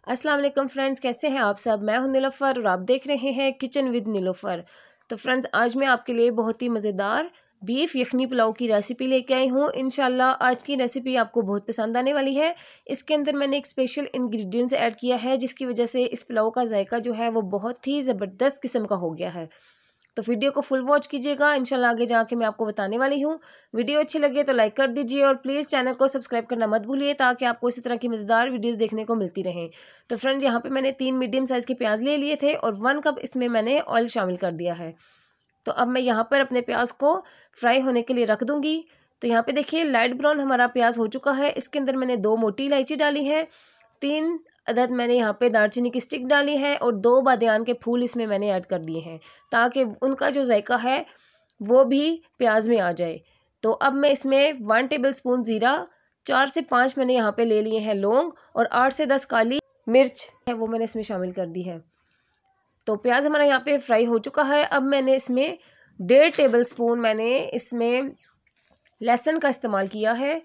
अस्सलाम वालेकुम फ्रेंड्स, कैसे हैं आप सब। मैं हूं नीलोफर और आप देख रहे हैं किचन विद नीलोफर। तो फ्रेंड्स, आज मैं आपके लिए बहुत ही मज़ेदार बीफ यखनी पुलाव की रेसिपी लेके आई हूं। इंशाल्लाह आज की रेसिपी आपको बहुत पसंद आने वाली है। इसके अंदर मैंने एक स्पेशल इंग्रेडिएंट्स ऐड किया है जिसकी वजह से इस पुलाव का जायका जो है वो बहुत ही ज़बरदस्त किस्म का हो गया है। तो वीडियो को फुल वॉच कीजिएगा, इंशाल्लाह आगे जाके मैं आपको बताने वाली हूँ। वीडियो अच्छी लगे तो लाइक कर दीजिए और प्लीज़ चैनल को सब्सक्राइब करना मत भूलिए ताकि आपको इसी तरह की मज़ेदार वीडियोस देखने को मिलती रहें। तो फ्रेंड्स, यहाँ पे मैंने 3 मीडियम साइज़ के प्याज ले लिए थे और 1 कप इसमें मैंने ऑयल शामिल कर दिया है। तो अब मैं यहाँ पर अपने प्याज को फ्राई होने के लिए रख दूँगी। तो यहाँ पर देखिए लाइट ब्राउन हमारा प्याज हो चुका है। इसके अंदर मैंने 2 मोटी इलायची डाली है, 3 अदद मैंने यहाँ पे दालचीनी की स्टिक डाली है और 2 बादियान के फूल इसमें मैंने ऐड कर दिए हैं ताकि उनका जो जायका है वो भी प्याज में आ जाए। तो अब मैं इसमें 1 टेबलस्पून ज़ीरा, 4 से 5 मैंने यहाँ पे ले लिए हैं लौंग और 8 से 10 काली मिर्च है वो मैंने इसमें शामिल कर दी है। तो प्याज हमारा यहाँ पे फ्राई हो चुका है। अब मैंने इसमें 1.5 टेबलस्पून मैंने इसमें लहसुन का इस्तेमाल किया है।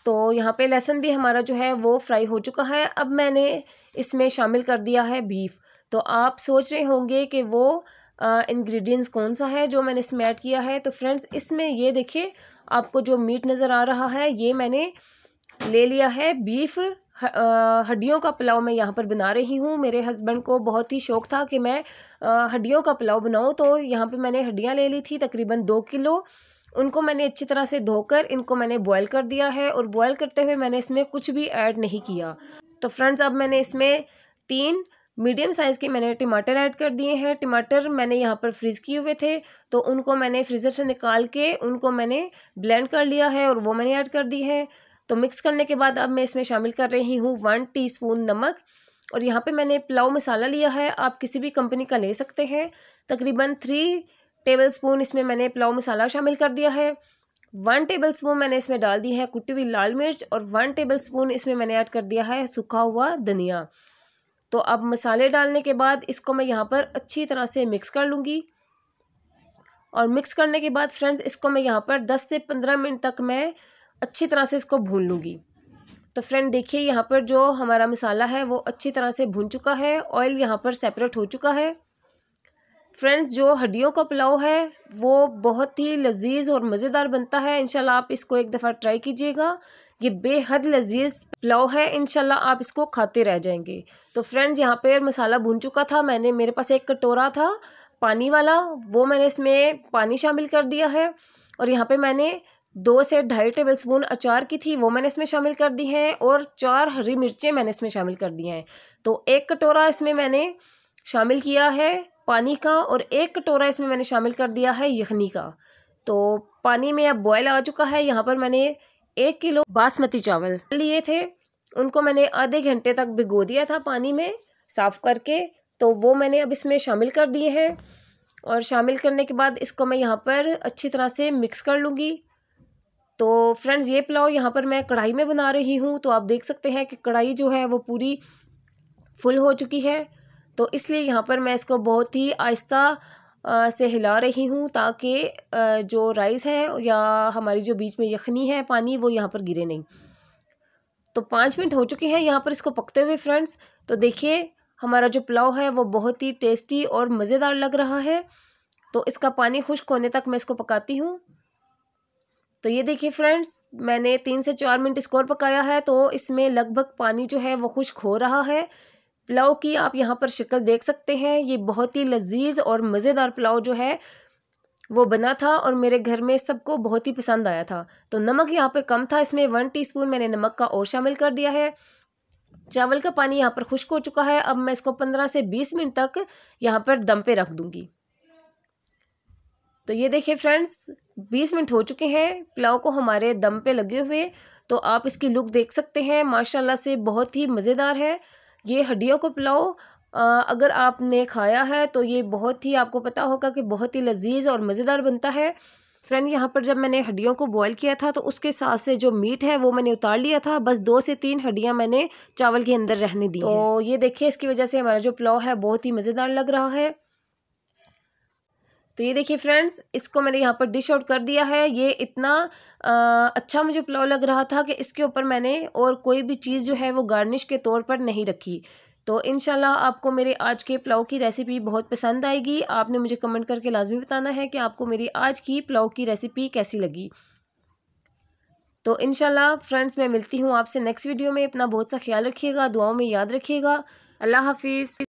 तो यहाँ पे लहसुन भी हमारा जो है वो फ्राई हो चुका है। अब मैंने इसमें शामिल कर दिया है बीफ। तो आप सोच रहे होंगे कि वो इंग्रेडिएंट्स कौन सा है जो मैंने इसमें ऐड किया है। तो फ्रेंड्स, इसमें ये देखिए आपको जो मीट नज़र आ रहा है ये मैंने ले लिया है बीफ हड्डियों का पुलाव मैं यहाँ पर बना रही हूँ। मेरे हस्बैंड को बहुत ही शौक़ था कि मैं हड्डियों का पुलाव बनाऊँ, तो यहाँ पे मैंने हड्डियाँ ले ली थी तकरीबन 2 किलो। उनको मैंने अच्छी तरह से धोकर इनको मैंने बॉयल कर दिया है और बॉयल करते हुए मैंने इसमें कुछ भी ऐड नहीं किया। तो फ्रेंड्स, अब मैंने इसमें 3 मीडियम साइज़ के मैंने टमाटर ऐड कर दिए हैं। टमाटर मैंने यहाँ पर फ्रीज़ किए हुए थे तो उनको मैंने फ्रीज़र से निकाल के उनको मैंने ब्लेंड कर लिया है और वो मैंने ऐड कर दी है। तो मिक्स करने के बाद अब मैं इसमें शामिल कर रही हूँ 1 टीस्पून नमक और यहाँ पे मैंने पुलाव मसाला लिया है, आप किसी भी कंपनी का ले सकते हैं। तकरीबन 3 टेबलस्पून इसमें मैंने पुलाव मसाला शामिल कर दिया है। 1 टेबलस्पून मैंने इसमें डाल दी है कुटी हुई लाल मिर्च और 1 टेबलस्पून इसमें मैंने ऐड कर दिया है सूखा हुआ धनिया। तो अब मसाले डालने के बाद इसको मैं यहाँ पर अच्छी तरह से मिक्स कर लूँगी और मिक्स करने के बाद फ्रेंड्स इसको मैं यहाँ पर 10 से 15 मिनट तक मैं अच्छी तरह से इसको भून लूँगी। तो फ्रेंड देखिए यहाँ पर जो हमारा मसाला है वो अच्छी तरह से भून चुका है, ऑयल यहाँ पर सेपरेट हो चुका है। फ्रेंड्स, जो हड्डियों का पुलाव है वो बहुत ही लजीज और मज़ेदार बनता है। इंशाल्लाह आप इसको एक दफ़ा ट्राई कीजिएगा, ये बेहद लजीज पुलाव है, इंशाल्लाह आप इसको खाते रह जाएंगे। तो फ्रेंड्स, यहाँ पे मसाला भून चुका था, मेरे पास एक कटोरा था पानी वाला, वो मैंने इसमें पानी शामिल कर दिया है और यहाँ पे मैंने 2 से 2.5 टेबलस्पून अचार की थी वो मैंने इसमें शामिल कर दी है और 4 हरी मिर्चें मैंने इसमें शामिल कर दी हैं। तो 1 कटोरा इसमें मैंने शामिल किया है पानी का और 1 कटोरा इसमें मैंने शामिल कर दिया है यखनी का। तो पानी में अब बॉयल आ चुका है। यहाँ पर मैंने 1 किलो बासमती चावल लिए थे, उनको मैंने आधे घंटे तक भिगो दिया था पानी में साफ़ करके। तो वो मैंने अब इसमें शामिल कर दिए हैं और शामिल करने के बाद इसको मैं यहाँ पर अच्छी तरह से मिक्स कर लूँगी। तो फ्रेंड्स, ये पुलाव यहाँ पर मैं कढ़ाई में बना रही हूँ, तो आप देख सकते हैं कि कढ़ाई जो है वो पूरी फुल हो चुकी है। तो इसलिए यहाँ पर मैं इसको बहुत ही आहिस्ता से हिला रही हूँ ताकि जो राइस है या हमारी जो बीच में यखनी है पानी वो यहाँ पर गिरे नहीं। तो 5 मिनट हो चुके हैं यहाँ पर इसको पकते हुए फ्रेंड्स। तो देखिए हमारा जो पुलाव है वो बहुत ही टेस्टी और मज़ेदार लग रहा है। तो इसका पानी खुश्क होने तक मैं इसको पकाती हूँ। तो ये देखिए फ्रेंड्स, मैंने 3 से 4 मिनट इसको और पकाया है तो इसमें लगभग पानी जो है वो खुश्क हो रहा है। पुलाव की आप यहाँ पर शक्ल देख सकते हैं, ये बहुत ही लजीज और मज़ेदार पुलाव जो है वो बना था और मेरे घर में सबको बहुत ही पसंद आया था। तो नमक यहाँ पे कम था, इसमें 1 टीस्पून मैंने नमक का और शामिल कर दिया है। चावल का पानी यहाँ पर खुश्क हो चुका है। अब मैं इसको 15 से 20 मिनट तक यहाँ पर दम पे रख दूँगी। तो ये देखिए फ्रेंड्स, 20 मिनट हो चुके हैं पुलाव को हमारे दम पे लगे हुए। तो आप इसकी लुक देख सकते हैं, माशाल्लाह से बहुत ही मज़ेदार है। ये हड्डियों का पुलाव अगर आपने खाया है तो ये बहुत ही आपको पता होगा कि बहुत ही लजीज और मज़ेदार बनता है। फ्रेंड, यहाँ पर जब मैंने हड्डियों को बॉयल किया था तो उसके साथ से जो मीट है वो मैंने उतार लिया था, बस 2 से 3 हड्डियाँ मैंने चावल के अंदर रहने दी। तो ये देखिए इसकी वजह से हमारा जो पुलाव है बहुत ही मज़ेदार लग रहा है। तो ये देखिए फ्रेंड्स, इसको मैंने यहाँ पर डिश आउट कर दिया है। ये इतना अच्छा मुझे पुलाव लग रहा था कि इसके ऊपर मैंने और कोई भी चीज़ जो है वो गार्निश के तौर पर नहीं रखी। तो इंशाल्लाह आपको मेरे आज के पुलाव की रेसिपी बहुत पसंद आएगी। आपने मुझे कमेंट करके लाजमी बताना है कि आपको मेरी आज की पुलाव की रेसिपी कैसी लगी। तो इंशाल्लाह फ्रेंड्स, मैं मिलती हूँ आपसे नेक्स्ट वीडियो में। अपना बहुत सा ख्याल रखिएगा, दुआओं में याद रखिएगा। अल्लाह हाफिज़।